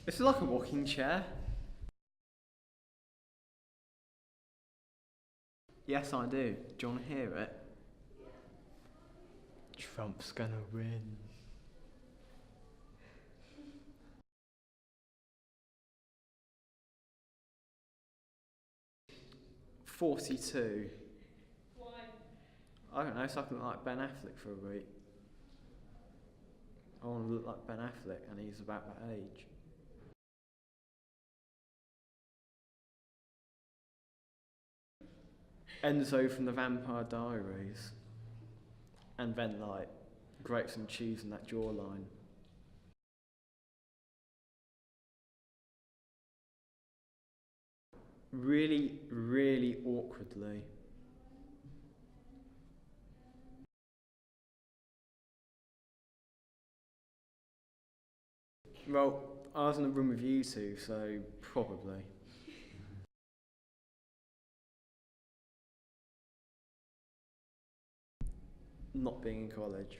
This is like a rocking chair. Yes, I do. Do you want to hear it? Trump's gonna win. $42. Why? I don't know, so I can look like Ben Affleck for a week. I want to look like Ben Affleck, and he's about that age. Enzo from the Vampire Diaries. And then, like, grapes and cheese and that jawline. Really, really awkwardly. Well, I was in a room with you two, so probably. Not being in college.